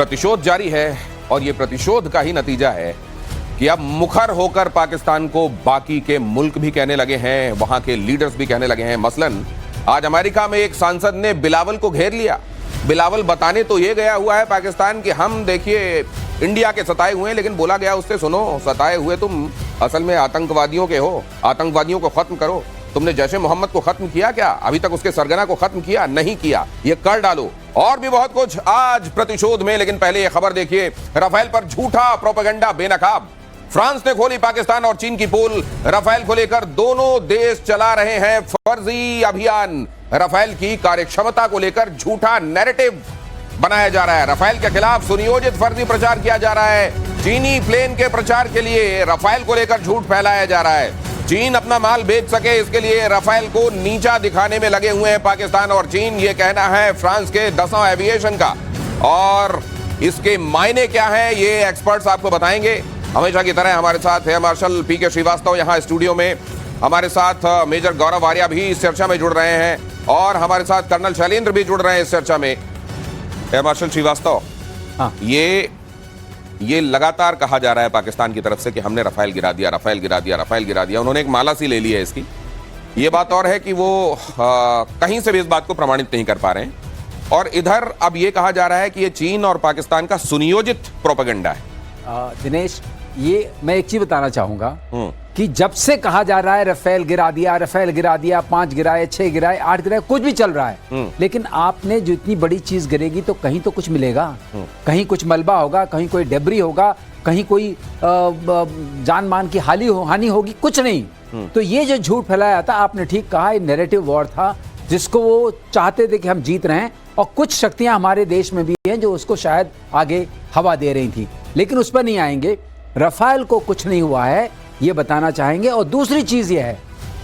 प्रतिशोध जारी है और ये प्रतिशोध का ही नतीजा है कि अब मुखर होकर पाकिस्तान को बाकी के मुल्क भी कहने लगे हैं, वहां के लीडर्स भी कहने लगे हैं। मसलन आज अमेरिका में एक सांसद ने बिलावल को घेर लिया। बिलावल बताने तो ये गया हुआ है पाकिस्तान कि हम देखिए इंडिया के सताए हुए हैं, लेकिन बोला गया उससे सुनो सताए हुए तुम असल में आतंकवादियों के हो, आतंकवादियों को खत्म करो। तुमने जैश ए मोहम्मद को खत्म किया क्या? अभी तक उसके सरगना को खत्म किया नहीं किया, ये कर डालो। और भी बहुत कुछ आज प्रतिशोध में, लेकिन पहले ये खबर देखिए। राफेल पर झूठा प्रोपेगेंडा बेनकाब। फ्रांस ने खोली पाकिस्तान और चीन की पोल। राफेल को लेकर दोनों देश चला रहे हैं फर्जी अभियान। राफेल की कार्यक्षमता को लेकर झूठा नैरेटिव बनाया जा रहा है। राफेल के खिलाफ सुनियोजित फर्जी प्रचार किया जा रहा है। चीनी प्लेन के प्रचार के लिए राफेल को लेकर झूठ फैलाया जा रहा है। चीन अपना माल बेच सके इसके लिए राफेल को नीचा दिखाने में लगे हुए हैं पाकिस्तान और चीन। ये कहना है फ्रांस के दसवां एविएशन का। और इसके मायने क्या हैं ये एक्सपर्ट्स आपको बताएंगे। हमेशा की तरह हमारे साथ है मार्शल पी के श्रीवास्तव यहाँ स्टूडियो में। हमारे साथ मेजर गौरव आर्या भी इस चर्चा में जुड़ रहे हैं और हमारे साथ कर्नल शैलेंद्र भी जुड़ रहे हैं इस चर्चा में। मार्शल श्रीवास्तव, हाँ, ये लगातार कहा जा रहा है पाकिस्तान की तरफ से कि हमने राफेल गिरा दिया, राफेल गिरा दिया, राफेल गिरा दिया। उन्होंने एक माला सी ले ली है इसकी। ये बात और है कि वो कहीं से भी इस बात को प्रमाणित नहीं कर पा रहे हैं। और इधर अब ये कहा जा रहा है कि ये चीन और पाकिस्तान का सुनियोजित प्रोपेगेंडा है। दिनेश, ये मैं एक चीज बताना चाहूंगा कि जब से कहा जा रहा है राफेल गिरा दिया, राफेल गिरा दिया, 5 गिराए, 6 गिराए, 8 गिराए, कुछ भी चल रहा है, लेकिन आपने जो इतनी बड़ी चीज गिरेगी तो कहीं तो कुछ मिलेगा, कहीं कुछ मलबा होगा, कहीं कोई डेब्री होगा, कहीं कोई जान मान की हानि होगी, कुछ नहीं। तो ये जो झूठ फैलाया था, आपने ठीक कहा, ये नैरेटिव वॉर था जिसको वो चाहते थे कि हम जीत रहे हैं और कुछ शक्तियां हमारे देश में भी हैं जो उसको शायद आगे हवा दे रही थी, लेकिन उस पर नहीं आएंगे। राफेल को कुछ नहीं हुआ है ये बताना चाहेंगे। और दूसरी चीज ये है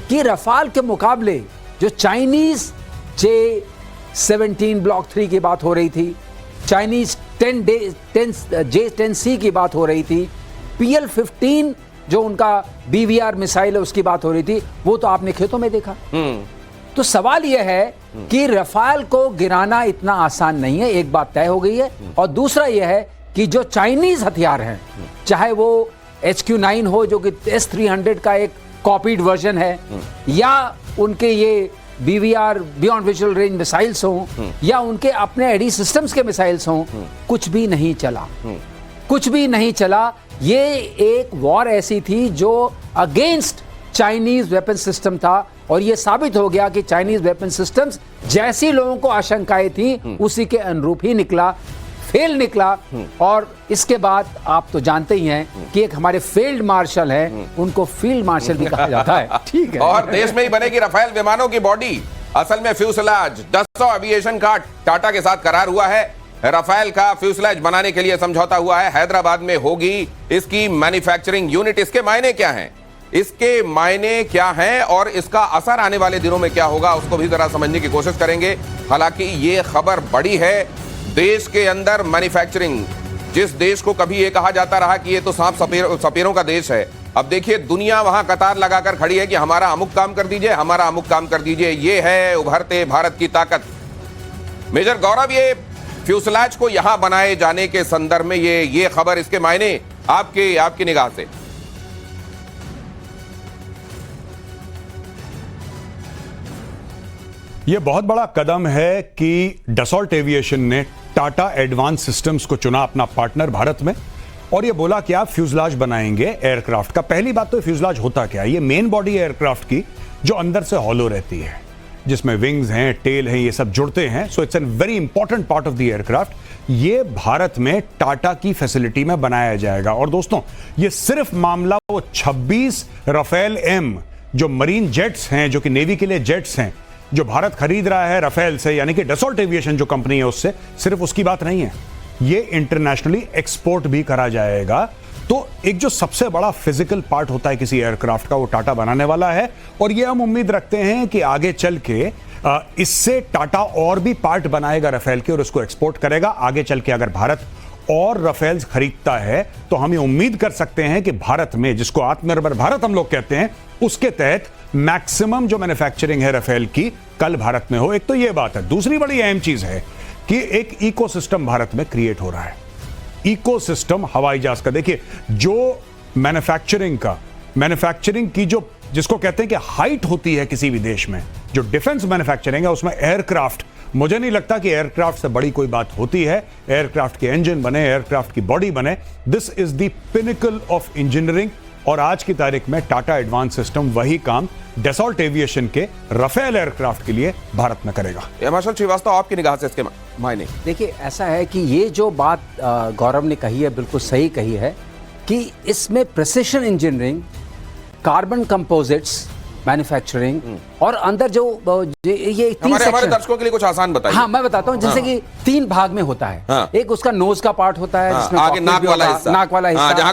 कि राफेल के मुकाबले जो चाइनीज J-17 ब्लॉक 3 की बात हो रही थी, चाइनीज J-10C की बात हो रही थी, PL-15 जो उनका BVR मिसाइल है उसकी बात हो रही थी, वो तो आपने खेतों में देखा। तो सवाल यह है कि राफेल को गिराना इतना आसान नहीं है, एक बात तय हो गई है। और दूसरा यह है कि जो चाइनीज हथियार हैं, चाहे वो HQ-9 हो जो कि S-300 का एक कॉपीड वर्जन है, या उनके ये BVR beyond visual range missiles हों, या उनके अपने एडी सिस्टम्स के मिसाइल्स हों, कुछ भी नहीं चला, कुछ भी नहीं चला। ये एक वॉर ऐसी थी जो अगेंस्ट चाइनीज वेपन सिस्टम था और ये साबित हो गया कि चाइनीज वेपन सिस्टम्स जैसी लोगों को आशंकाएं थी उसी के अनुरूप ही निकला, फेल निकला। और इसके बाद आप तो जानते ही हैं कि एक हमारे फील्ड मार्शल हैं, उनको फील्ड मार्शल भी कहा जाता है, ठीक है। और देश में ही बनेगी राफेल विमानों की बॉडी, असल में फ्यूसलाज। डसॉ एविएशन का टाटा के साथ करार हुआ है। राफेल का फ्यूसलाज बनाने के लिए समझौता हुआ है, हैदराबाद में होगी इसकी मैन्युफैक्चरिंग यूनिट। इसके मायने क्या हैं, इसके मायने क्या हैं और इसका असर आने वाले दिनों में क्या होगा, उसको भी जरा समझने की कोशिश करेंगे। हालांकि ये खबर बड़ी है, देश के अंदर मैन्युफैक्चरिंग, जिस देश को कभी ये कहा जाता रहा कि ये तो सांप सपेरों का देश है, अब देखिए दुनिया वहां कतार लगाकर खड़ी है कि हमारा अमुक काम कर दीजिए, हमारा अमुक काम कर दीजिए। ये है उभरते भारत की ताकत। मेजर गौरव, ये फ्यूसलाज को यहां बनाए जाने के संदर्भ में ये खबर, इसके मायने आपकी निगाह से? यह बहुत बड़ा कदम है कि डसॉल्ट एविएशन ने टाटा एडवांस सिस्टम्स को चुना अपना पार्टनर भारत में, और यह बोला कि आप फ्यूजलाज बनाएंगे एयरक्राफ्ट का। पहली बात तो फ्यूजलाज होता क्या है? ये मेन बॉडी एयरक्राफ्ट की जो अंदर से हॉलो रहती है, जिसमें विंग्स हैं, टेल हैं, ये सब जुड़ते हैं। So it's an very important part of the aircraft. ये भारत में टाटा की फैसिलिटी में बनाया जाएगा। और दोस्तों, ये सिर्फ मामला वो 26 राफेल M जो मरीन जेट्स हैं, जो कि नेवी के लिए जेट्स हैं, जो भारत खरीद रहा है राफेल से, यानी कि डसॉल्ट एविएशन जो कंपनी है उससे, सिर्फ उसकी बात नहीं है, ये इंटरनेशनली एक्सपोर्ट भी करा जाएगा। तो एक जो सबसे बड़ा फिजिकल पार्ट होता है किसी एयरक्राफ्ट का, वो टाटा बनाने वाला है। और ये हम उम्मीद रखते हैं कि आगे चल के इससे टाटा और भी पार्ट बनाएगा राफेल के और उसको एक्सपोर्ट करेगा। आगे चल के अगर भारत और राफेल्स खरीदता है तो हम ये उम्मीद कर सकते हैं कि भारत में, जिसको आत्मनिर्भर भारत हम लोग कहते हैं, उसके तहत मैक्सिमम जो मैन्युफैक्चरिंग है राफेल की कल भारत में हो। एक तो ये बात है। दूसरी बड़ी अहम चीज है कि एक इकोसिस्टम भारत में क्रिएट हो रहा है। इकोसिस्टम हवाई जहाज का। देखिए, जो मैन्युफैक्चरिंग की जो जिसको कहते हैं कि हाइट होती है किसी भी देश में, जो डिफेंस मैन्युफैक्चरिंग है उसमें एयरक्राफ्ट, मुझे नहीं लगता कि एयरक्राफ्ट से बड़ी कोई बात होती है। एयरक्राफ्ट के इंजन बने, एयरक्राफ्ट की बॉडी बने, this is the pinnacle of engineering. और आज की तारीख में टाटा एडवांस सिस्टम वही काम डसॉल्ट एविएशन के राफेल एयरक्राफ्ट के लिए भारत में करेगा। हिमाचल श्रीवास्तव, आपकी निगाह से इसके मायने? देखिए, ऐसा है कि ये जो बात गौरव ने कही है बिल्कुल सही कही है कि इसमें precision engineering, carbon composites manufacturing और अंदर जो ये तीन हमारे दर्शकों के लिए कुछ आसान बताइए। हाँ, मैं बताता हूँ। जैसे कि 3 भाग में होता है। एक उसका नोज का पार्ट होता है, जिसमें आगे नाक वाला हिस्सा, जहाँ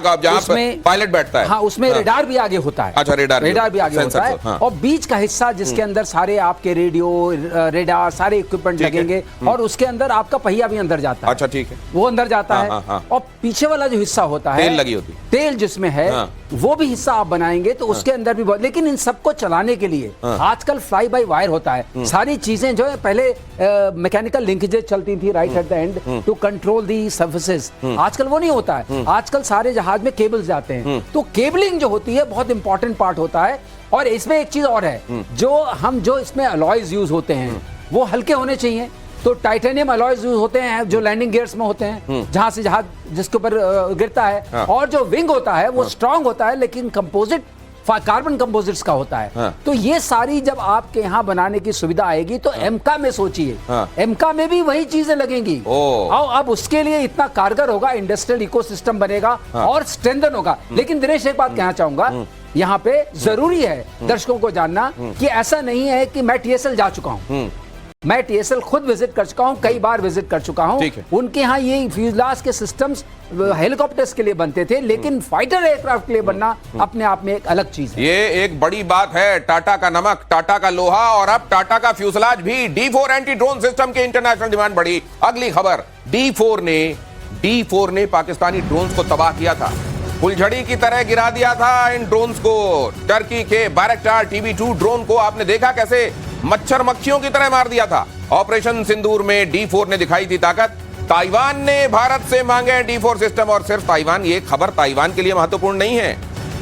पायलट बैठता है। हाँ, उसमें रेडार भी आगे होता है। अच्छा, रेडार भी आगे होता है। और बीच का हिस्सा जिसके अंदर सारे आपके रेडियो, रेडार, सारे इक्विपमेंट लगेंगे और उसके अंदर आपका पहिया भी अंदर जाता है। अच्छा, ठीक है, वो अंदर जाता है। और पीछे वाला जो हिस्सा होता है, तेल लगी होती, तेल जिसमें है, वो भी हिस्सा आप बनाएंगे तो उसके अंदर भी। लेकिन इन सबको चलाने के लिए आजकल फ्लाई बाय वायर होता है। सारी चीजें जो है, पहले मैकेनिकल लिंकेजेस चलती थी right at the end to control the surfaces, आजकल वो नहीं होता है। आजकल सारे जहाज में केबल्स जाते हैं। तो केबलिंग जो होती है बहुत इंपॉर्टेंट पार्ट होता है। और इसमें एक चीज और है, जो इसमें अलॉयज यूज होते हैं वो हल्के होने चाहिए। तो टाइटेनियम अलॉयज यूज होते हैं जो लैंडिंग गियर्स में होते हैं, जहां से जहाज जिसके ऊपर गिरता है। और जो विंग होता है वो स्ट्रांग होता है, लेकिन कंपोजिट कार्बन कंपोजिट्स का होता है। तो ये सारी जब आपके यहाँ बनाने की सुविधा आएगी तो एमका में सोचिए, एमका में भी वही चीजें लगेंगी। अब उसके लिए इतना कारगर होगा, इंडस्ट्रियल इकोसिस्टम बनेगा और स्ट्रेंथन होगा। लेकिन दिनेश, एक बात कहना चाहूंगा, यहाँ पे जरूरी है दर्शकों को जानना कि ऐसा नहीं है कि मैं टीएसएल जा चुका हूँ। मैं टीएसएल खुद विजिट कर चुका हूं, कई बार विजिट कर चुका हूं। उनके यहाँ ये फ्यूजलाज के सिस्टम्स हेलीकॉप्टर्स के लिए बनते थे, लेकिन फाइटर एयरक्राफ्ट के लिए बनना अपने आप में एक अलग चीज है। ये एक बड़ी बात है। टाटा का नमक, टाटा का लोहा और अब टाटा का फ्यूजलाज भी। D4 एंटी ड्रोन सिस्टम की इंटरनेशनल डिमांड बढ़ी। अगली खबर, D4 ने पाकिस्तानी ड्रोन्स को तबाह किया था, फुलझड़ी की तरह गिरा दिया था इन ड्रोन्स को। टर्की के बैरक्टार TB2 ड्रोन को आपने देखा कैसे मच्छर मक्खियों की तरह मार दिया था। ऑपरेशन सिंदूर में D4 ने दिखाई थी ताकत। ताइवान ने भारत से मांगे D4 सिस्टम। और सिर्फ ताइवान, ये खबर ताइवान के लिए महत्वपूर्ण नहीं है।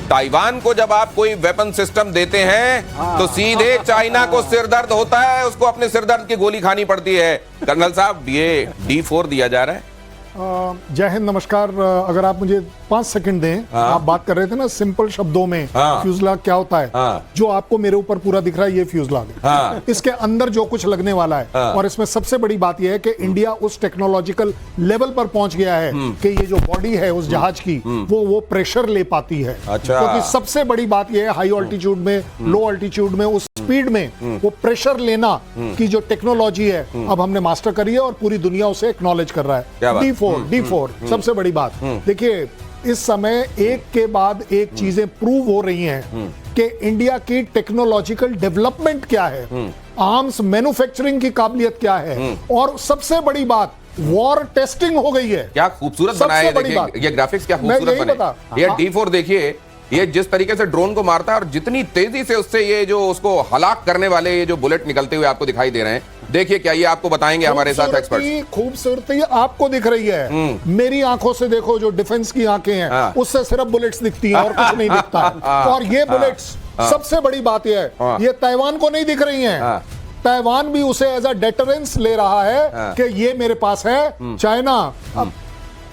ताइवान को जब आप कोई वेपन सिस्टम देते हैं तो सीधे चाइना को सिरदर्द होता है, उसको अपने सिरदर्द की गोली खानी पड़ती है। कर्नल साहब, ये D4 दिया जा रहा है। जय हिंद, नमस्कार। अगर आप मुझे 5 सेकंड दें। आप बात कर रहे थे ना सिंपल शब्दों में, फ्यूजलाज क्या होता है। जो आपको मेरे ऊपर पूरा दिख रहा है ये फ्यूजलाज है। इसके अंदर जो कुछ लगने वाला है। और इसमें सबसे बड़ी बात यह है कि इंडिया उस टेक्नोलॉजिकल लेवल पर पहुंच गया है कि ये जो बॉडी है उस जहाज की वो प्रेशर ले पाती है। क्योंकि सबसे बड़ी बात यह है, हाई ऑल्टीट्यूड में, लो ऑल्टीट्यूड में, उस स्पीड में वो प्रेशर लेना की जो टेक्नोलॉजी है अब हमने मास्टर करी है और पूरी दुनिया उसे एक्नॉलेज कर रहा है। D4 सबसे बड़ी बात। देखिए, इस समय एक के बाद एक चीजें प्रूव हो रही हैं कि इंडिया की टेक्नोलॉजिकल डेवलपमेंट क्या है, आर्म्स मैन्युफैक्चरिंग की काबिलियत क्या है, और सबसे बड़ी बात वॉर टेस्टिंग हो गई है। क्या खूबसूरत बनाया है, देखिए ये ग्राफिक्स क्या खूबसूरत बने। ये D4 देखिए, ये जिस तरीके से ड्रोन को मारता है और जितनी तेजी से उससे ये जो उसको हलाक करने वाले ये जो बुलेट निकलते हुए आपको दिखाई दे रहे हैं। देखिए, क्या ये आपको बताएंगे हमारे साथ एक्सपर्ट। खूबसूरती आपको दिख रही है, मेरी आंखों से देखो, जो डिफेंस की आंखें हैं उससे सिर्फ बुलेट्स दिखती हैं और कुछ नहीं दिखता। और ये बुलेट्स, सबसे बड़ी बात यह है, ये ताइवान को नहीं दिख रही हैं। ताइवान भी उसे एज अ डेटरेंस ले रहा है कि ये मेरे पास है। चाइना,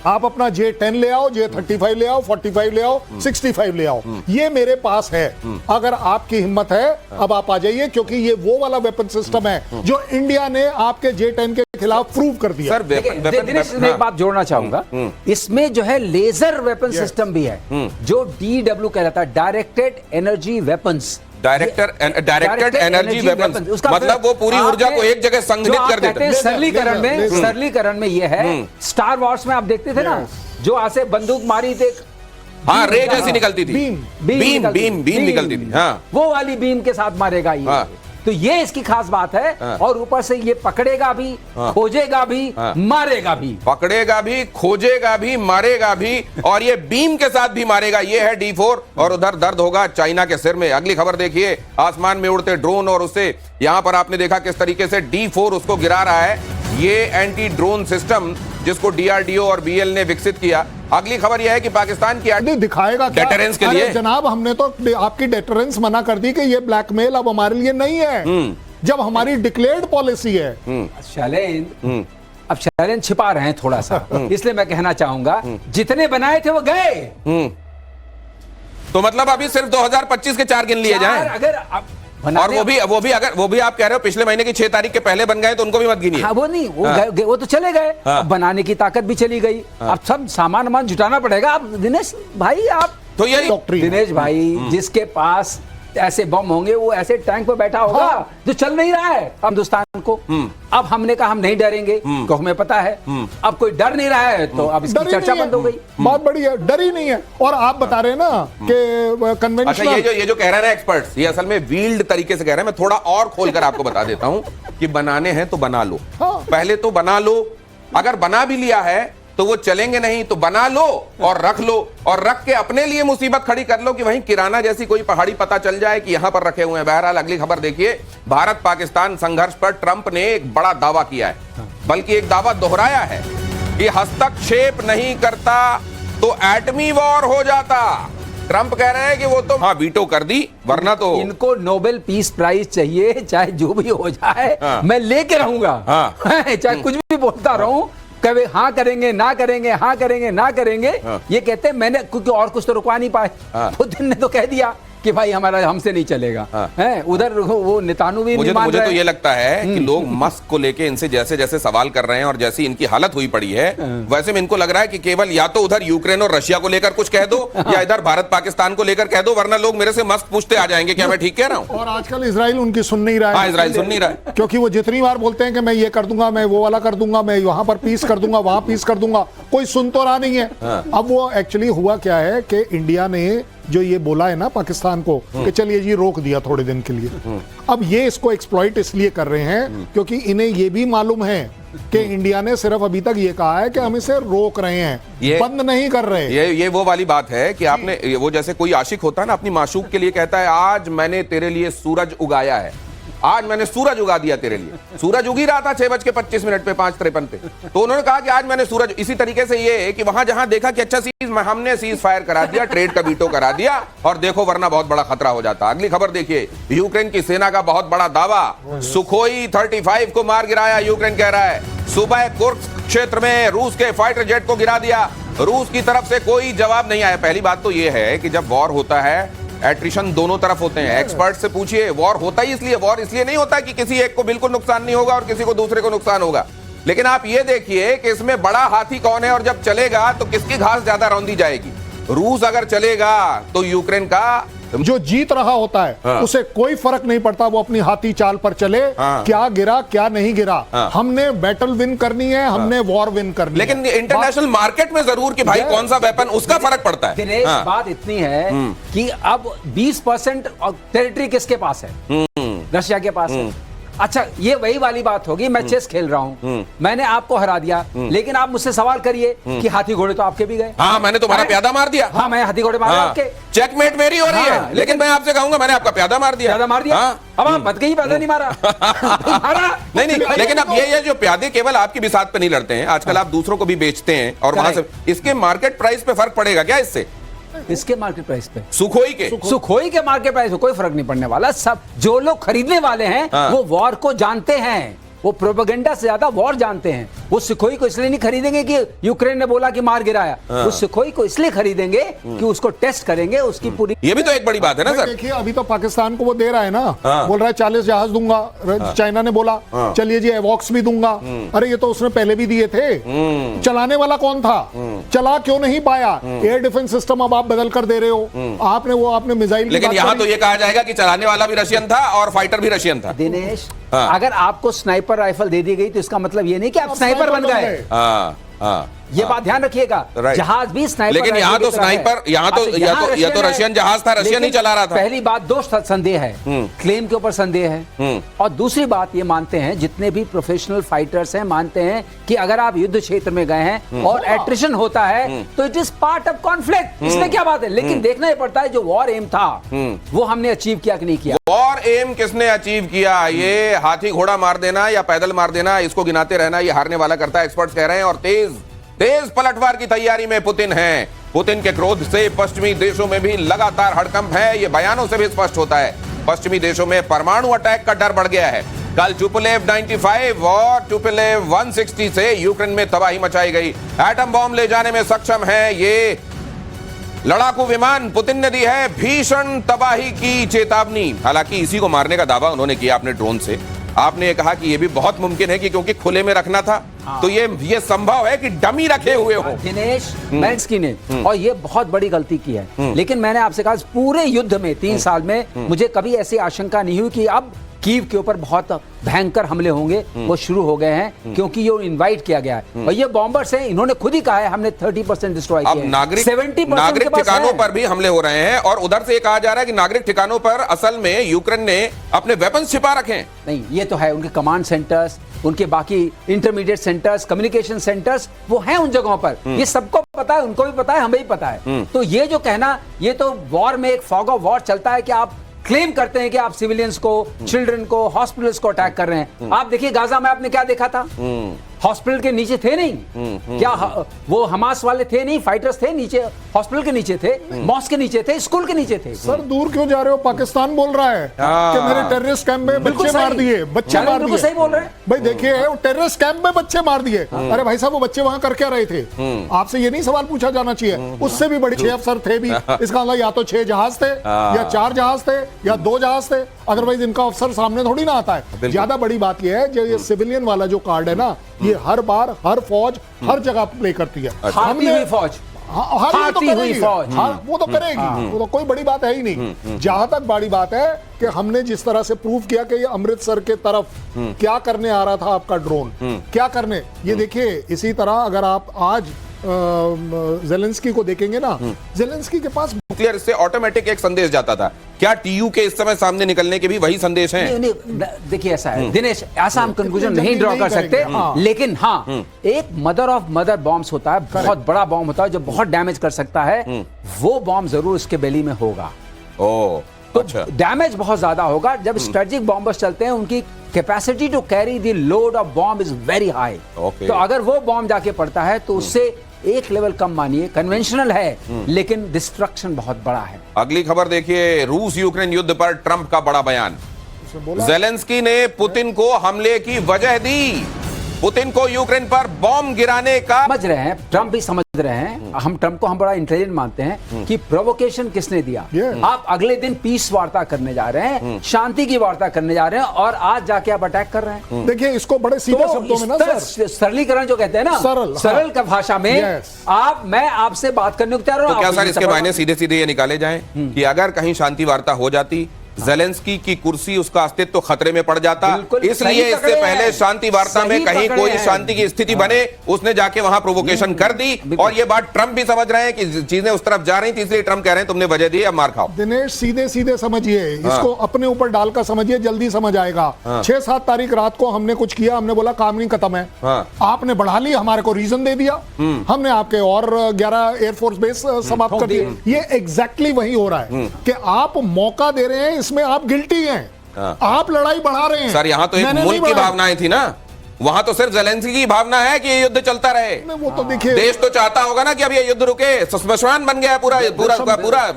आप अपना J10 ले आओ, J35 ले आओ, 45 ले आओ, 65 ले आओ, ये मेरे पास है। अगर आपकी हिम्मत है अब आप आ जाइए, क्योंकि ये वो वाला वेपन सिस्टम है जो इंडिया ने आपके J10 के खिलाफ प्रूव कर दिया। सर, मैं एक बात जोड़ना चाहूंगा, इसमें जो है लेजर वेपन सिस्टम भी है, जो DW कहलाता है, directed energy weapons. Directed energy weapons, मतलब वो पूरी ऊर्जा को एक जगह संघनित कर देते हैं। सरलीकरण में ये है, स्टार वॉर्स में आप देखते थे ना, जो ऐसे बंदूक मारी थे, हाँ, रे जैसी निकलती थी, बीम निकलती थी, हाँ, वो वाली बीम के साथ मारेगा ये। तो ये इसकी खास बात है। और ऊपर से ये पकड़ेगा भी, खोजेगा भी, मारेगा भी। पकड़ेगा भी, खोजेगा भी, मारेगा भी, और ये बीम के साथ भी मारेगा। ये है D4। और उधर दर्द होगा चाइना के सिर में। अगली खबर देखिए, आसमान में उड़ते ड्रोन, और उससे यहां पर आपने देखा किस तरीके से D4 उसको गिरा रहा है। ये एंटी ड्रोन सिस्टम जिसको डीआरडीओ और बीएल ने विकसित किया। अगली खबर यह है कि पाकिस्तान की नहीं दिखाएगा क्या? डेटरेंस के अरे लिए जनाब, हमने तो आपकी डेटरेंस मना कर दी कि ये ब्लैकमेल अब हमारे लिए नहीं है, जब हमारी डिक्लेयर्ड पॉलिसी है। शैलेंद्र, अब शैलेंद्र छिपा रहे हैं थोड़ा सा, इसलिए मैं कहना चाहूंगा जितने बनाए थे वो गए। तो मतलब अभी सिर्फ 2025 के 4 गिन लिए जाएं। अगर और वो भी आप कह रहे हो पिछले महीने की 6 तारीख के पहले बन गए तो उनको भी मत गिनिए। हाँ, वो नहीं, वो तो चले गए। हाँ। अब बनाने की ताकत भी चली गई। अब सब सामान जुटाना पड़ेगा। अब दिनेश भाई, आप तो यही दिनेश भाई, जिसके पास ऐसे बम होंगे वो ऐसे टैंक पे बैठा होगा। हाँ। जो चल नहीं रहा है अब हिंदुस्तान को। अब हमने कहा हम नहीं डरेंगे, तो हमें पता है। अब कोई डर नहीं रहा है, तो अब इसकी चर्चा बंद हो गई। बहुत बढ़िया, डर ही नहीं है। और आप बता रहे हैं ना कि कन्वेंशनल, अच्छा, ये जो कह रहे हैं एक्सपर्ट्स, ये असल में वील्ड तरीके से कह रहे हैं। मैं थोड़ा और खोलकर आपको बता देता हूं कि बनाने हैं तो बना लो। हाँ। पहले तो बना लो, अगर बना भी लिया है तो वो चलेंगे नहीं, तो बना लो और रख लो, और रख के अपने लिए मुसीबत खड़ी कर लो कि वहीं किराना जैसी कोई पहाड़ी पता चल जाए कि यहां पर रखे हुए हैं। बहरहाल अगली खबर देखिए, भारत पाकिस्तान संघर्ष पर ट्रंप ने एक बड़ा दावा किया है, बल्कि एक दावा दोहराया है कि हस्तक्षेप नहीं करता तो एटमी वॉर हो जाता। ट्रंप कह रहे हैं कि वो तो हाँ वीटो कर दी, वरना तो इनको नोबेल पीस प्राइज चाहिए, चाहे जो भी हो जाए। हाँ। मैं लेके रहूंगा। हाँ। चाहे कुछ भी बोलता रहूं, कभी हाँ करेंगे ना करेंगे, हाँ करेंगे ना करेंगे। हाँ। ये कहते हैं मैंने, क्योंकि और कुछ तो रुकवा नहीं पाए। हाँ। पुतिन ने तो कह दिया कि भाई हमारा हमसे नहीं चलेगा। हाँ। हैं उधर वो नेतानू भी मुझे मान तो रहे ये लगता है कि लोग मस्क को लेके इनसे जैसे जैसे सवाल कर रहे हैं और जैसी इनकी हालत हुई पड़ी है, वैसे में इनको लग रहा है कि केवल या तो उधर यूक्रेन और रशिया को लेकर कुछ कह दो, या इधर भारत पाकिस्तान को लेकर कह दो, वरना लोग मेरे से मस्क पूछते आ जाएंगे क्या मैं ठीक कह रहा हूं। और आजकल इजराइल उनकी सुन नहीं रहा है। हाँ, इजराइल सुन नहीं रहा है, क्योंकि वो जितनी बार बोलते हैं कि मैं ये कर दूंगा, मैं वो वाला कर दूंगा, मैं वहां पर पीस कर दूंगा, वहां पीस कर दूंगा, कोई सुन तो रहा नहीं है। अब वो एक्चुअली हुआ क्या है कि इंडिया ने जो ये बोला है ना पाकिस्तान को कि चलिए जी रोक दिया थोड़े दिन के लिए, अब ये इसको एक्सप्लॉइट इसलिए कर रहे हैं क्योंकि इन्हें ये भी मालूम है कि इंडिया ने सिर्फ अभी तक ये कहा है कि हम इसे रोक रहे हैं, बंद नहीं कर रहे। ये वो वाली बात है कि आपने वो जैसे कोई आशिक होता है ना, अपनी माशूक के लिए कहता है आज मैंने तेरे लिए सूरज उगाया है, आज मैंने सूरज उगा दिया तेरे लिए। सूरज उग ही रहा था 6:25 पे 5:53 पे, तो उन्होंने कहा कि आज मैंने सूरज। इसी तरीके से ये है कि वहां जहां देखा कि अच्छा हमने सीज फायर करा दिया, ट्रेड का वीटो करा दिया, और देखो वरना बहुत बड़ा खतरा हो जाता। अगली खबर देखिए, यूक्रेन की सेना का बहुत बड़ा दावा, सुखोई 35 को मार गिराया। यूक्रेन कह रहा है सुबह कुर्स्क क्षेत्र में रूस के फाइटर जेट को गिरा दिया। रूस की तरफ से कोई जवाब नहीं आया। पहली बात तो यह है कि जब वॉर होता है एट्रिशन दोनों तरफ होते हैं। एक्सपर्ट से पूछिए, वॉर होता ही इसलिए, वॉर इसलिए नहीं होता कि किसी एक को बिल्कुल नुकसान नहीं होगा और किसी को दूसरे को नुकसान होगा। लेकिन आप ये देखिए कि इसमें बड़ा हाथी कौन है, और जब चलेगा तो किसकी घास ज्यादा रौंदी जाएगी। रूस अगर चलेगा तो यूक्रेन का जो जीत रहा होता है हाँ। उसे कोई फर्क नहीं पड़ता, वो अपनी हाथी चाल पर चले। हाँ। क्या गिरा क्या नहीं गिरा, हाँ। हमने बैटल विन करनी है, हमने वॉर विन करनी लेकिन है। इंटरनेशनल मार्केट में जरूर कि भाई कौन सा वेपन, उसका फर्क पड़ता है। दिनेश, हाँ। बात इतनी है कि अब 20% टेरिटरी किसके पास है? रशिया के पास है। अच्छा, ये वही वाली बात होगी, मैं चेस खेल रहा हूँ, मैंने आपको हरा दिया, लेकिन आप मुझसे सवाल करिए कि हाथी घोड़े तो आपके भी गए। हाँ, मैंने तुम्हारा प्यादा मार दिया। हाँ, मैं हाथी घोड़े मारे हाँ। आपके। चेकमेट मेरी हो रही हाँ, है, लेकिन मैं आपसे कहूंगा मैंने आपका प्यादा मार दिया। प्यादा मार दिया। हाँ। अब आप बद गई, प्यादा नहीं मारा। नहीं, लेकिन अब ये जो प्यादे केवल आपकी बिसात पे नहीं लड़ते हैं, आजकल आप दूसरों को भी बेचते हैं, और वहां से इसके मार्केट प्राइस पे फर्क पड़ेगा क्या इससे? इसके मार्केट प्राइस पे, सुखोई के मार्केट प्राइस पे कोई फर्क नहीं पड़ने वाला। सब जो लोग खरीदने वाले हैं हाँ। वो वॉर को जानते हैं, वो प्रोपेगेंडा से ज्यादा वॉर जानते हैं। वो सुखोई को इसलिए नहीं खरीदेंगे कि यूक्रेन ने बोला कि मार गिराया, वो सुखोई को इसलिए खरीदेंगे कि उसको टेस्ट करेंगे, उसकी पूरी। ये भी तो एक बड़ी बात है ना सर। देखिए अभी तो पाकिस्तान को वो दे रहा है ना, हाँ। बोल रहा है 40 जहाज दूंगा। चाइना ने बोला चलिए जी एवॉक्स भी दूंगा। अरे ये तो उसने पहले भी दिए थे। चलाने वाला कौन था? चला क्यों नहीं पाया? एयर डिफेंस सिस्टम अब आप बदल कर दे रहे हो। आपने मिसाइल, लेकिन यहाँ तो ये कहा जाएगा कि चलाने वाला भी रशियन था और फाइटर भी रशियन था। दिनेश, हाँ। अगर आपको स्नाइपर राइफल दे दी गई तो इसका मतलब ये नहीं कि आप स्नाइपर बन गए। हाँ, हाँ। ये बात ध्यान रखिएगा, राइट। जहाज भी स्नाइपर, लेकिन यहाँ तो स्नाइपर, यहाँ तो या तो रशियन जहाज था, रशियन ही चला रहा था। पहली बात, दो संदेह है, क्लेम के ऊपर संदेह है, और दूसरी बात ये मानते हैं जितने भी प्रोफेशनल फाइटर्स हैं, मानते हैं कि अगर आप युद्ध क्षेत्र में गए हैं और एट्रिशन होता है तो it is part of conflict, इसमें क्या बात है। लेकिन देखना ही पड़ता है जो वॉर एम था वो हमने अचीव किया कि नहीं किया। वॉर एम किसने अचीव किया? ये हाथी घोड़ा मार देना या पैदल मार देना, इसको गिनाते रहना, ये हारने वाला करता है, एक्सपर्ट्स कह रहे हैं। और तेज पलटवार की तैयारी में पुतिन है। पुतिन के क्रोध से पश्चिमी देशों में भी लगातार हड़कंप है, ये बयानों से भी स्पष्ट होता है। पश्चिमी देशों में परमाणु अटैक का डर बढ़ गया है। कल टुपोलेव 95 और टुपोलेव 160 से यूक्रेन में तबाही मचाई गई। एटम बॉम्ब ले जाने में सक्षम है ये लड़ाकू विमान। पुतिन ने दी है भीषण तबाही की चेतावनी। हालांकि इसी को मारने का दावा उन्होंने किया अपने ड्रोन से। आपने ये कहा कि ये भी बहुत मुमकिन है कि क्योंकि खुले में रखना था, तो ये संभव है कि डमी रखे हुए हो। दिनेश मेल्स्की ने और ये बहुत बड़ी गलती की है। लेकिन मैंने आपसे कहा पूरे युद्ध में 3 साल में मुझे कभी ऐसी आशंका नहीं हुई कि अब कीव के ऊपर बहुत भयंकर हमले होंगे। वो शुरू हो गए हैं क्योंकि ये इनवाइट किया गया है और ये बॉम्बर्स हैं, इन्होंने खुद ही कहा है हमने 30% डिस्ट्रॉय किया है। नागरिक 70% ठिकानों पर भी हमले हो रहे हैं और उधर से ये कहा जा रहा है कि नागरिक ठिकानों पर असल में यूक्रेन ने अपने वेपन्स छिपा रखे हैं। नहीं, ये तो है, उनके कमांड सेंटर्स, उनके बाकी इंटरमीडिएट सेंटर्स, कम्युनिकेशन सेंटर्स वो हैं उन जगहों पर। ये सबको पता है, उनको भी पता है, हमें भी पता है। तो ये जो कहना, ये तो वॉर में एक फॉग ऑफ वॉर चलता है कि आप क्लेम करते हैं कि आप सिविलियंस को, चिल्ड्रन को, हॉस्पिटल्स को अटैक कर रहे हैं। आप देखिए गाजा में आपने क्या देखा था, हॉस्पिटल के नीचे थे नहीं क्या वो हमास वाले थे नहीं, फाइटर्स थे नीचे, हॉस्पिटल के नीचे थे, मॉस्क के नीचे थे, स्कूल के नीचे थे। सर दूर क्यों जा रहे हो? पाकिस्तान बोल रहा है कि मेरे टेररिस्ट कैंप में बच्चे मार दिए, बच्चे मार दिए। सही बोल रहे हैं भाई। देखिए वो टेररिस्ट कैंप में बच्चे मार दिए। अरे भाई साहब, वो बच्चे वहां कर क्या रहे थे? आपसे ये नहीं सवाल पूछा जाना चाहिए? उससे भी बड़ी 6 अफसर थे भी। इसका मतलब या तो 6 जहाज थे, या 4 जहाज थे, या 2 जहाज थे। अदरवाइज इनका अफसर सामने थोड़ी ना आता है। ज्यादा बड़ी बात यह है जो ये सिविलियन वाला जो कार्ड है ना, ये हर बार हर फौज हर जगह प्ले करती है। हमने फौज हारती हुई फौज, वो तो करेगी, वो तो कोई बड़ी बात है ही नहीं। जहां तक बड़ी बात है कि हमने जिस तरह से प्रूव किया कि ये अमृतसर के तरफ क्या करने आ रहा था आपका ड्रोन, क्या करने, ये देखिए। इसी तरह अगर आप आज ज़ेलेंस्की को देखेंगे ना, ज़ेलेंस्की के पास न्यूक्लियर इससे ऑटोमेटिक एक संदेश जाता था। क्या टीयू के इस समय सामने निकलने के भी वही संदेश हैं? देखिए ऐसा है दिनेश, ऐसा हम कंक्लूजन नहीं ड्रॉ कर सकते। लेकिन हाँ, एक मदर ऑफ मदर बॉम्ब्स होता है, बहुत बड़ा बॉम्ब होता है जो बहुत डैमेज कर सकता है। वो बॉम्ब जरूर उसके बेली में होगा। तो अच्छा, डैमेज बहुत ज्यादा होगा। जब स्ट्रेटेजिक बॉम्बर्स चलते हैं, उनकी capacity to carry the load of bomb is very high. तो अगर वो बॉम्ब जाके पड़ता है तो उससे एक लेवल कम मानिए, कन्वेंशनल है लेकिन डिस्ट्रक्शन बहुत बड़ा है। अगली खबर देखिए, रूस यूक्रेन युद्ध पर ट्रंप का बड़ा बयान। ज़ेलेंस्की ने पुतिन को हमले की वजह दी। पुतिन को यूक्रेन पर बॉम्ब गिराने का समझ रहे हैं, ट्रंप भी समझ रहे हैं। हम ट्रंप को हम बड़ा इंटेलिजेंट मानते हैं कि प्रोवोकेशन किसने दिया। आप अगले दिन पीस वार्ता करने जा रहे हैं, शांति की वार्ता करने जा रहे हैं, और आज जाके आप अटैक कर रहे हैं। देखिए इसको बड़े सीधे शब्दों में ना सर, सरलीकरण जो कहते हैं ना, सरल का भाषा में मैं आपसे बात करने को तैयार हूं। तो क्या सर इसके मायने सीधे सीधे ये निकाले जाएं कि अगर कहीं शांति वार्ता हो जाती, ज़ेलेंस्की की कुर्सी, उसका अस्तित्व खतरे में पड़ जाता, इसलिए इससे पहले शांति वार्ता में कहीं कोई शांति की स्थिति बने, उसने जाके वहां प्रोवोकेशन कर दी। और ये बात ट्रंप भी समझ रहे हैं कि चीजें उस तरफ जा रही थी, इसलिए ट्रंप कह रहे हैं तुमने वजह दी, अब मार खाओ। दिनेश सीधे सीधे समझिए, इसको अपने ऊपर डालकर समझिए, जल्दी समझ आएगा। 6-7 तारीख रात को हमने कुछ किया, हमने बोला काम नहीं खत्म है, आपने बढ़ा ली, हमारे को रीजन दे दिया, हमने आपके और 11 एयरफोर्स बेस समाप्त कर दिए। ये एग्जैक्टली वही हो रहा है कि आप मौका दे रहे हैं, इसमें आप गिल्टी हैं, आप लड़ाई बढ़ा रहे हैं। सर यहाँ तो एक मुल्क की भावनाएं थी ना, वहां तो सिर्फ ज़ेलेंस्की की भावना है कि ये युद्ध चलता रहे। वो तो देखिए, देश तो चाहता होगा ना कि अब ये युद्ध रुके। श्मशान बन गया है पूरा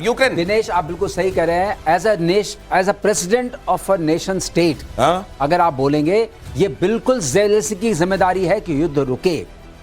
यूक्रेन। दिनेश आप बिल्कुल सही कह रहे हैं। As a president of a nation state, अगर आप बोलेंगे, ये बिल्कुल ज़ेलेंस्की की जिम्मेदारी है कि युद्ध रुके,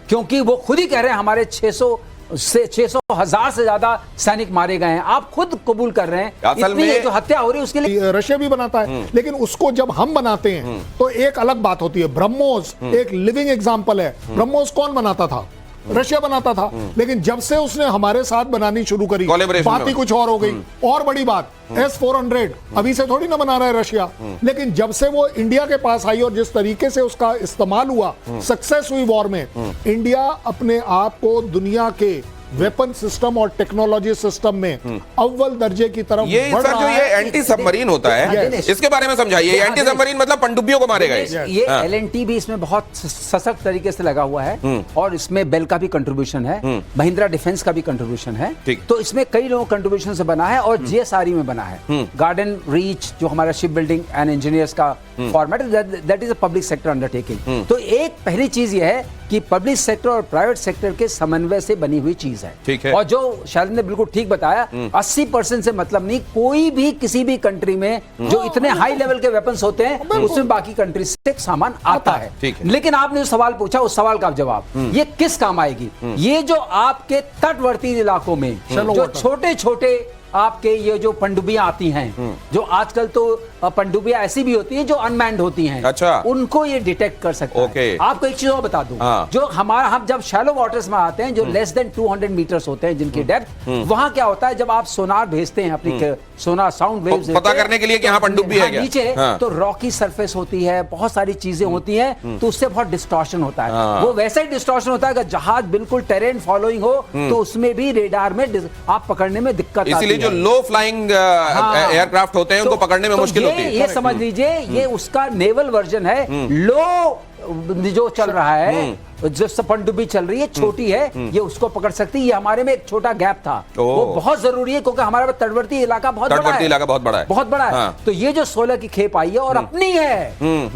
क्योंकि वो खुद ही कह रहे हैं हमारे 600,000 से ज्यादा सैनिक मारे गए हैं। आप खुद कबूल कर रहे हैं, असल में जो हत्या हो रही है उसके लिए रशिया भी बनाता है, लेकिन उसको जब हम बनाते हैं तो एक अलग बात होती है। ब्रह्मोस एक लिविंग एग्जांपल है। ब्रह्मोस कौन बनाता था? रशिया बनाता था, लेकिन जब से उसने हमारे साथ बनानी शुरू करी, Collaboration बात ही में। कुछ और हो गई। और बड़ी बात, S-400 अभी से थोड़ी ना बना रहा है रशिया, लेकिन जब से वो इंडिया के पास आई और जिस तरीके से उसका इस्तेमाल हुआ, सक्सेस हुई वॉर में, इंडिया अपने आप को दुनिया के वेपन सिस्टम और टेक्नोलॉजी सिस्टम में अव्वल दर्जे की तरफ ये बढ़ सर रहा जो ये है। एंटी सबमरीन होता है, Yes. इसके बारे में समझाइए। एंटी सबमरीन मतलब पनडुब्बियों को मारेगा ये हाँ। LNT भी इसमें बहुत सशक्त तरीके से लगा हुआ है और इसमें बेल का भी कंट्रीब्यूशन है, महिंद्रा डिफेंस का भी कंट्रीब्यूशन है। ठीक। तो इसमें कई लोगों कंट्रीब्यूशन से बना है और GSRE में बना है। गार्डन रीच जो हमारा शिप बिल्डिंग एंड इंजीनियर्स का format, that is a public sector undertaking. तो एक पहली चीज ये है कि पब्लिक सेक्टर और प्राइवेट सेक्टर के समन्वय से बनी हुई चीज है। ठीक है। और जो शायद ने बिल्कुल ठीक बताया, 80% से मतलब नहीं, कोई भी किसी भी कंट्री में जो इतने हाई लेवल के वेपन्स होते हैं उसमें बाकी कंट्री से सामान आता है। ठीक है। लेकिन आपने जो सवाल पूछा उस सवाल का जवाब, ये किस काम आएगी? ये जो आपके तटवर्ती इलाकों में जो छोटे छोटे आपके ये जो पनडुब्बियां आती हैं, जो आजकल तो पनडुब्बियां ऐसी भी होती हैं जो अनमैन्ड होती हैं, अच्छा। उनको ये डिटेक्ट कर सकता ओके। है। आपको एक चीज और बता दूं, हाँ। जो हमारा हम जब शैलो वाटर्स में आते हैं, जो लेस देन 200 मीटर्स होते हैं जिनकी डेप्थ, वहां क्या होता है जब आप सोनार भेजते हैं अपनी सोनार साउंड वेव्स पता करने के लिए कि यहाँ पनडुब्बी है क्या? नीचे हाँ। तो रॉकी सरफेस होती है, बहुत सारी चीजें होती हैं, तो उससे बहुत डिस्टॉर्शन होता है। हाँ। वो वैसा ही डिस्टॉर्शन होता है अगर जहाज बिल्कुल टेरेन फॉलोइंग हो तो उसमें भी रेडार में आप पकड़ने में दिक्कत आती है। इसीलिए जो लो फ्लाइंग एयरक्राफ्ट होते हैं उनको पकड़ने में मुश्किल होती है। ये समझ लीजिए, ये उसका नेवल वर्जन है। लो जो चल रहा है, जो पनडुब्बी चल रही है, छोटी है, ये उसको पकड़ सकती है। ये हमारे में एक छोटा गैप था, वो बहुत जरूरी है क्योंकि हमारा तटवर्ती इलाका बहुत बड़ा है। तटवर्ती इलाका बहुत बड़ा है, बहुत बड़ा है। हाँ। तो ये जो 16 की खेप आई है और अपनी है,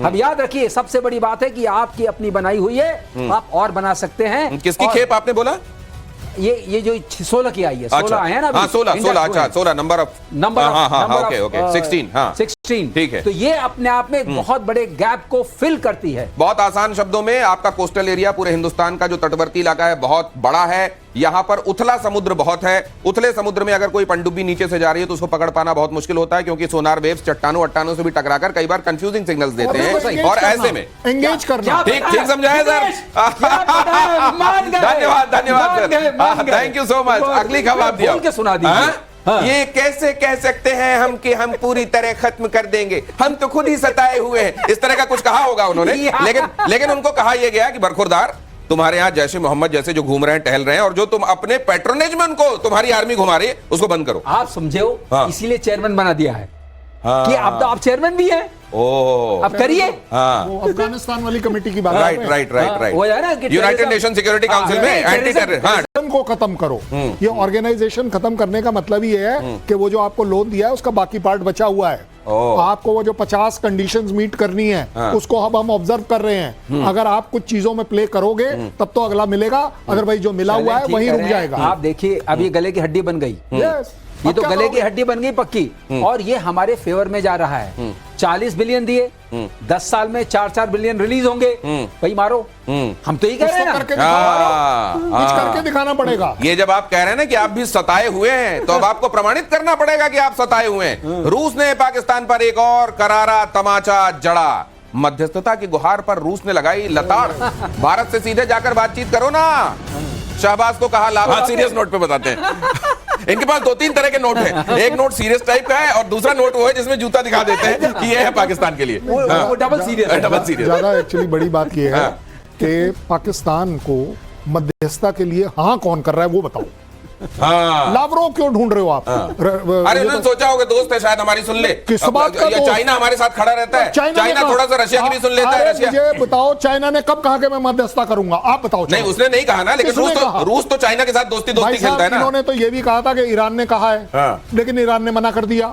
अब याद रखिए सबसे बड़ी बात है कि आपकी अपनी बनाई हुई है, आप और बना सकते हैं। किसकी और खेप आपने बोला? ये जो 16 की आई है, 16 है ना, हाँ 16 अच्छा 16 नंबर ऑफ ओके 16 हाँ 16 ठीक है। तो ये अपने आप में एक बहुत बड़े गैप को फिल करती है। बहुत आसान शब्दों में, आपका कोस्टल एरिया पूरे हिंदुस्तान का जो तटवर्ती इलाका है बहुत बड़ा है। यहां पर उथला समुद्र बहुत है। उथले समुद्र में अगर कोई पनडुब्बी नीचे से जा रही है तो उसको पकड़ पाना बहुत मुश्किल होता है, क्योंकि सोनार वेव्स चट्टानों अट्टानों से भी टकराकर कई बार कंफ्यूजिंग सिग्नल्स देते हैं। और ऐसे में एंगेज करना, ठीक ठीक समझाया सर। धन्यवाद धन्यवाद sir, thank you so much. अगली खबर आप दिया, बोल के सुना दीजिए। हाँ। ये कैसे कह सकते हैं हम कि हम पूरी तरह खत्म कर देंगे, हम तो खुद ही सताए हुए हैं, इस तरह का कुछ कहा होगा उन्होंने। लेकिन उनको कहा यह गया कि बरखुरदार, तुम्हारे यहाँ जैसे मोहम्मद जैसे जो घूम रहे हैं, टहल रहे हैं, और जो तुम अपने पैट्रोनेज में उनको तुम्हारी आर्मी घुमा रही है उसको बंद करो। आप समझे हो, हाँ। इसीलिए चेयरमैन बना दिया है हाँ। कि अब तो आप चेयरमैन भी हैं। ओह अब करिए। हाँ वो अफगानिस्तान वाली कमेटी की बात राइट राइट राइट राइट वो है ना कि यूनाइटेड नेशन सिक्योरिटी काउंसिल में एंटी टेरर हाँ को खत्म करो। ये ऑर्गेनाइजेशन खत्म करने का मतलब ये है कि वो जो आपको लोन दिया है उसका बाकी पार्ट बचा हुआ है। आपको वो जो 50 कंडीशंस मीट करनी है, उसको अब हम ऑब्जर्व कर रहे हैं। अगर आप कुछ चीजों में प्ले करोगे तब तो अगला मिलेगा, अगर भाई जो मिला हुआ है वही रुक जाएगा। आप देखिए अब ये गले की हड्डी बन गई, ये तो गले की हड्डी बन गई पक्की, और ये हमारे फेवर में जा रहा है। 40 बिलियन दिए, 10 साल में 4-4 बिलियन रिलीज होंगे, भाई मारो। हम तो यही कह रहे हैं ना, कुछ करके दिखाना पड़ेगा। ये जब आप कह रहे हैं ना कि आप भी सताए हुए हैं, तो अब आपको प्रमाणित करना पड़ेगा कि आप सताए हुए हैं। रूस ने पाकिस्तान पर एक और करारा तमाचा जड़ा। मध्यस्थता की गुहार पर रूस ने लगाई लताड़। भारत से सीधे जाकर बातचीत करो ना। शहबाज को कहा लाभ, सीरियस नोट पे बताते हैं। इनके पास 2-3 तरह के नोट हैं। एक नोट सीरियस टाइप का है और दूसरा नोट वो है जिसमें जूता दिखा देते हैं कि ये है पाकिस्तान के लिए। वो डबल सीरियस, डबल सीरियस। ज्यादा एक्चुअली बड़ी बात ये है कि पाकिस्तान को मध्यस्थता के लिए हाँ कौन कर रहा है वो बताओ। हाँ। लावरोव क्यों ढूंढ रहे हो आप? अरे उन्होंने सोचा होगा दोस्त है शायद हमारी सुन ले। किस बात का दोस्त? चाइना हमारे साथ खड़ा रहता है। चाइना थोड़ा सा रशिया की भी सुन लेता है। रशिया मुझे बताओ, चाइना ने कब कहा कि मैं मध्यस्थता करूंगा? आप बताओ। नहीं उसने नहीं कहा ना, लेकिन रूस तो चाइना के साथ दोस्ती खेलता है ना। इन्होंने तो ये भी कहा था कि ईरान ने कहा है, लेकिन ईरान ने मना कर दिया।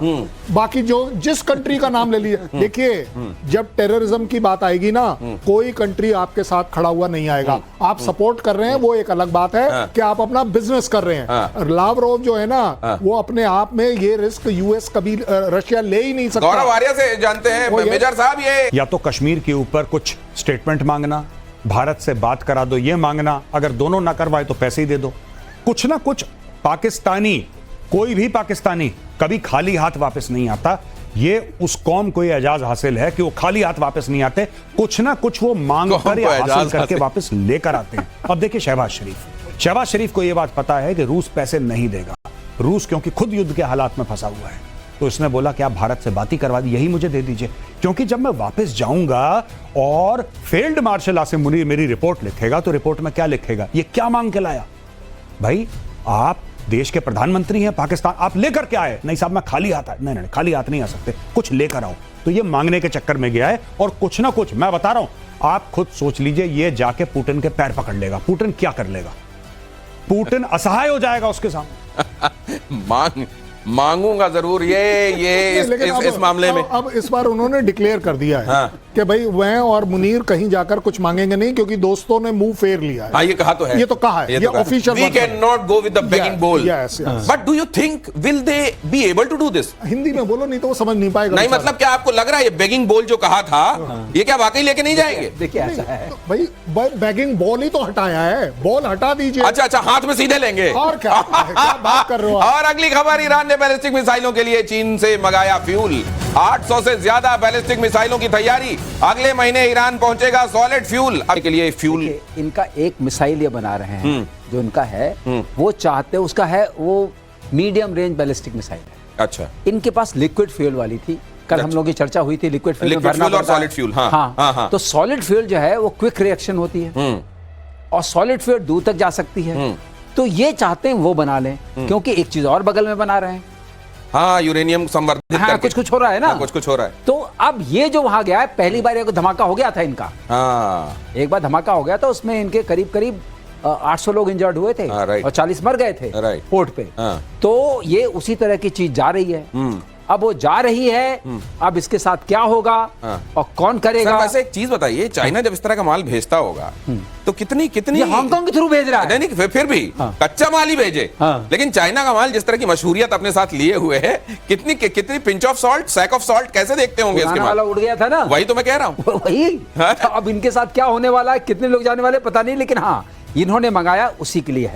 बाकी जो जिस कंट्री का नाम ले लिया, देखिए जब टेररिज्म की बात आएगी ना, कोई कंट्री आपके साथ खड़ा हुआ नहीं आएगा। आप सपोर्ट कर रहे हैं वो एक अलग बात है कि आप अपना बिजनेस कर रहे हैं। लावरोव जो है ना, वो अपने आप में ये रिस्क यूएस कभी रशिया ले ही नहीं सकता। गौरव आर्या से जानते हैं मेजर साहब, ये या तो कश्मीर के ऊपर कुछ स्टेटमेंट मांगना, भारत से बात करा दो ये मांगना, अगर दोनों ना करवाए तो पैसे ही दे दो। कुछ ना कुछ पाकिस्तानी, कोई भी पाकिस्तानी कभी खाली हाथ वापस नहीं आता। ये उस कौम को ये एजाज हासिल है कि वो खाली हाथ वापस नहीं आते, कुछ ना कुछ वो मांग कर या हासिल करके वापस लेकर आते हैं। अब देखिए शहबाज शरीफ को यह बात पता है कि रूस पैसे नहीं देगा। रूस क्योंकि खुद युद्ध के हालात में फंसा हुआ है, तो इसने बोला कि आप भारत से बात ही करवा दी, यही मुझे दे दीजिए, क्योंकि जब मैं वापस जाऊंगा और फील्ड मार्शल आसिम मुनीर मेरी रिपोर्ट लिखेगा तो रिपोर्ट में क्या लिखेगा, ये क्या मांग के लाया? भाई आप देश के प्रधानमंत्री हैं पाकिस्तान, आप लेकर के आए? नहीं साहब मैं खाली हाथ आया। नहीं खाली हाथ नहीं आ सकते, कुछ लेकर आओ। तो ये मांगने के चक्कर में गया है और कुछ ना कुछ, मैं बता रहा हूं, आप खुद सोच लीजिए, ये जाके पुतिन के पैर पकड़ लेगा। पुतिन क्या कर लेगा? पुतिन असहाय हो जाएगा उसके सामने। मांगूंगा जरूर इस मामले में। अब इस बार उन्होंने डिक्लेयर कर दिया है कि भाई वह और मुनीर कहीं जाकर कुछ मांगेंगे नहीं, क्योंकि दोस्तों ने मुंह फेर लिया है। ये कहा तो है, ये तो कहा है, ये official. We can not go with the begging बोल, but do you think will they be able to do this? Hindi में बोलो, नहीं तो वो समझ नहीं पाएगा। नहीं मतलब क्या आपको लग रहा है ये बेगिंग बोल जो कहा था ये क्या वाकई लेके नहीं जाएंगे? देखिए ऐसा है भाई, बेगिंग बॉल ही तो हटाया है, बॉल हटा दीजिए। अच्छा हाथ में सीधे लेंगे और क्या बात कर रहे हो? और अगली खबर, ईरान ने बैलिस्टिक मिसाइलों के लिए चीन से मंगाया फ्यूल। 800 से ज्यादा बैलिस्टिक मिसाइलों की तैयारी, अगले महीने ईरान पहुंचेगा सॉलिड फ्यूल के लिए फ्यूल। इनका एक मिसाइल ये बना रहे हैं जो इनका है, वो चाहते हैं उसका है वो मीडियम रेंज बैलिस्टिक मिसाइल है। अच्छा, इनके पास लिक्विड फ्यूल वाली थी, कल हम लोग की चर्चा हुई थी, लिक्विड फ्यूल और सॉलिड फ्यूल। हाँ। तो सॉलिड फ्यूल जो है वो क्विक रिएक्शन होती है और सॉलिड फ्यूल दूर तक जा सकती है। तो ये चाहते हैं वो बना लें, क्योंकि एक चीज और बगल में बना रहे हैं। हाँ, यूरेनियम संवर्धित करके कुछ हो रहा है ना, कुछ हो रहा है। तो अब ये जो वहां गया है, पहली बार एक धमाका हो गया था इनका। एक बार धमाका हो गया था, उसमें इनके करीब 800 लोग इंजर्ड हुए थे और 40 मर गए थे पोर्ट पे। तो ये उसी तरह की चीज जा रही है। अब वो जा रही है, अब इसके साथ क्या होगा और कौन करेगा? सर, वैसे एक चीज बताइए, चाइना जब इस तरह का माल भेजता होगा तो कितनी हांगकांग के थ्रू भेज रहा है। नहीं, फिर भी कच्चा माल ही भेजे। लेकिन चाइना का माल जिस तरह की मशहूरियत अपने साथ लिए हुए है, कितनी pinch of salt, sack of salt कैसे देखते होंगे इसके वाला उड़ गया था ना। वही तो मैं कह रहा हूँ। वही अब इनके साथ क्या होने वाला है, कितने लोग जाने वाले पता नहीं, लेकिन हाँ इन्होंने मंगाया उसी के लिए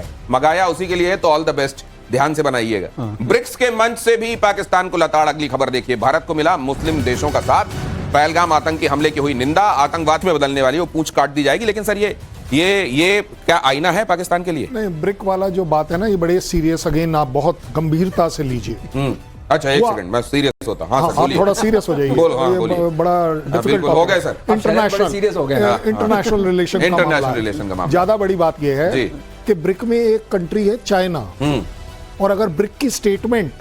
है, तो ऑल द बेस्ट। ध्यान से बनाइएगा। ब्रिक्स के मंच से भी पाकिस्तान को लताड़। अगली खबर देखिए, भारत को मिला मुस्लिम देशों का साथ। पहलगाम आतंकी हमले की हुई निंदा, आतंकवाद में बदलने वाली वो पूंछ काट दी जाएगी। लेकिन सर ये क्या आईना है पाकिस्तान के लिए? नहीं, ब्रिक वाला जो बात है ना, ये बड़े सीरियस, अगेन आप बहुत गंभीरता से लीजिए। अच्छा एक सेकंड, मैं सीरियस होता हूं। हाँ, थोड़ा सीरियस हो जाइए। बड़ा डिफिकल्ट हो गया सर, इंटरनेशनल रिलेशन का मामला। ज्यादा बड़ी बात यह है कि ब्रिक में एक कंट्री है चाइना, और अगर ब्रिक की स्टेटमेंट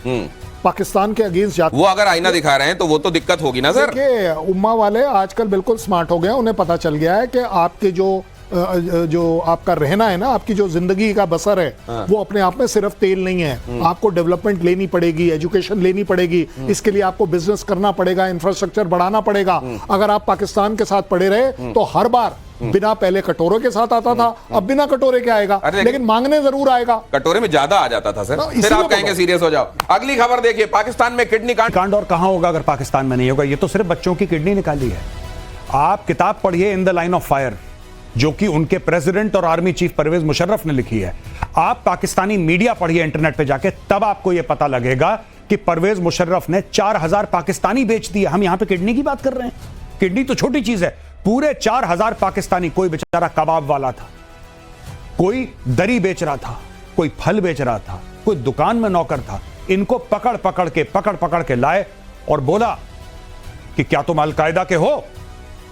पाकिस्तान के अगेंस्ट जाती, वो अगर आईना दिखा रहे हैं तो वो तो दिक्कत होगी ना सर। उम्मा वाले आजकल बिल्कुल स्मार्ट हो गए, उन्हें पता चल गया है कि आपके जो आपका रहना है ना, आपकी जो जिंदगी का बसर है, वो अपने आप में सिर्फ तेल नहीं है। आपको डेवलपमेंट लेनी पड़ेगी, एजुकेशन लेनी पड़ेगी, इसके लिए आपको बिजनेस करना पड़ेगा, इंफ्रास्ट्रक्चर बढ़ाना पड़ेगा। अगर आप पाकिस्तान के साथ पड़े रहे तो हर बार बिना पहले कटोरे के साथ आता था, अब बिना कटोरे के आएगा, लेकिन मांगने जरूर आएगा। कटोरे में ज्यादा आ जाता था सर, फिर आप कहेंगे सीरियस हो जाओ। अगली खबर देखिए, पाकिस्तान में किडनी कांड। और कहां होगा अगर पाकिस्तान में नहीं होगा? ये तो सिर्फ बच्चों की किडनी निकाली है। आप किताब पढ़िए in the line of fire, जो कि उनके प्रेसिडेंट और आर्मी चीफ परवेज मुशर्रफ ने लिखी है। आप पाकिस्तानी मीडिया पढ़िए इंटरनेट पे जाके, तब आपको यह पता लगेगा कि परवेज मुशर्रफ ने 4000 पाकिस्तानी बेच दिए। हम यहां पे किडनी की बात कर रहे हैं, किडनी तो छोटी चीज है, पूरे 4000 पाकिस्तानी। कोई बेचारा कबाब वाला था, कोई दरी बेच रहा था, कोई फल बेच रहा था, कोई दुकान में नौकर था। इनको पकड़ पकड़ के लाए और बोला कि क्या तुम अलकायदा के हो?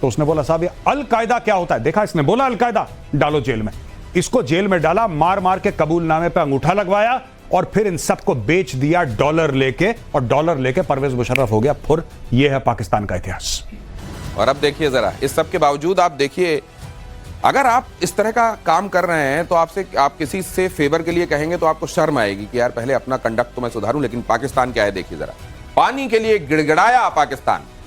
तो उसने बोला साहब ये अलकायदा क्या होता है? देखा, इसने बोला अलकायदा, डालो जेल में। इसको जेल में डाला, मार के कबूलनामे पे अंगूठा लगवाया और फिर इन सबको बेच दिया डॉलर लेके, और डॉलर लेके परवेज मुशर्रफ हो गया फुर। यह है पाकिस्तान का इतिहास। और अब देखिए जरा, इस सब के बावजूद आप देखिए, अगर आप इस तरह का काम कर रहे हैं तो आप किसी से फेवर के लिए कहेंगे तो आपको शर्म आएगी कि यार पहले अपना कंडक्ट तो मैं सुधारूं। लेकिन पाकिस्तान क्या है देखिए जरा, पानी के लिए गिड़गिड़ाया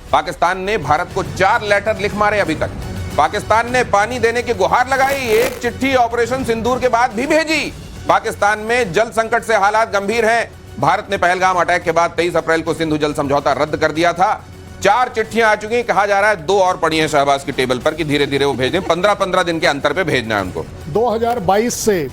पाकिस्तान ने भारत को 4 लेटर लिख मारे अभी तक। पाकिस्तान ने पानी देने की गुहार लगाई, एक चिट्ठी ऑपरेशन सिंदूर के बाद भी भेजी। पाकिस्तान में जल संकट से हालात गंभीर हैं। भारत ने पहलगाम अटैक के बाद 23 अप्रैल को सिंधु जल समझौता रद्द कर दिया था। 4 चिट्ठियां आ चुकी, कहा जा रहा है 2 और पड़ी हैं शहबाज की टेबल पर कि धीरे धीरे वो भेज दें, 15-15 दिन के अंतर पे भेजना है उनको। 2022 से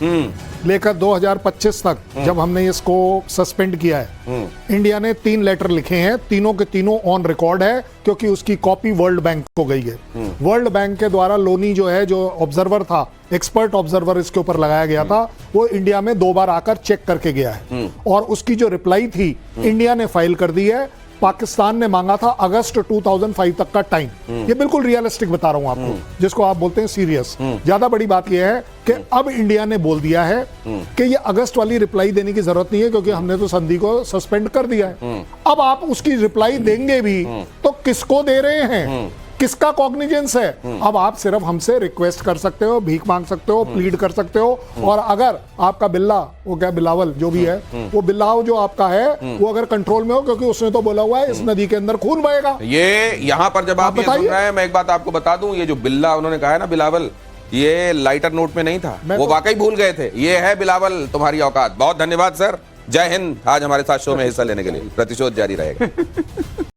लेकर 2025 तक जब हमने इसको सस्पेंड किया है, इंडिया ने 3 लेटर लिखे हैं, तीनों के तीनों ऑन रिकॉर्ड है, क्योंकि उसकी कॉपी वर्ल्ड बैंक को गई है। वर्ल्ड बैंक के द्वारा लोनी जो है, जो ऑब्जर्वर था, एक्सपर्ट ऑब्जर्वर इसके ऊपर लगाया गया था, वो इंडिया में 2 बार आकर चेक करके गया है और उसकी जो रिप्लाई थी इंडिया ने फाइल कर दी है। पाकिस्तान ने मांगा था अगस्त 2005 तक का टाइम। ये बिल्कुल रियलिस्टिक बता रहा हूं आपको, जिसको आप बोलते हैं सीरियस। ज्यादा बड़ी बात यह है कि अब इंडिया ने बोल दिया है कि ये अगस्त वाली रिप्लाई देने की जरूरत नहीं है, क्योंकि हमने तो संधि को सस्पेंड कर दिया है। अब आप उसकी रिप्लाई देंगे भी तो किसको दे रहे हैं, किसका कॉग्निजेंस है? अब आप सिर्फ हमसे रिक्वेस्ट कर सकते हो, भीख मांग सकते हो, प्लीड कर सकते हो, और अगर आपका बिल्ला, वो क्या बिलावल जो भी है, वो बिल्लाव जो आपका है वो अगर कंट्रोल में हो, क्योंकि उसने तो बोला हुआ है इस नदी के अंदर खून बहेगा। ये यहां पर जब आप ये सुन रहे हैं, मैं एक बात आपको बता दूं, ये जो बिल्ला उन्होंने कहा है ना, बिलावल, ये लाइटर नोट में नहीं था, वो वाकई भूल गए थे। ये है बिलावल, तुम्हारी औकात। बहुत धन्यवाद सर, जय हिंद। आज हमारे साथ शो में हिस्सा लेने के लिए। प्रतिशोध जारी रहेगा।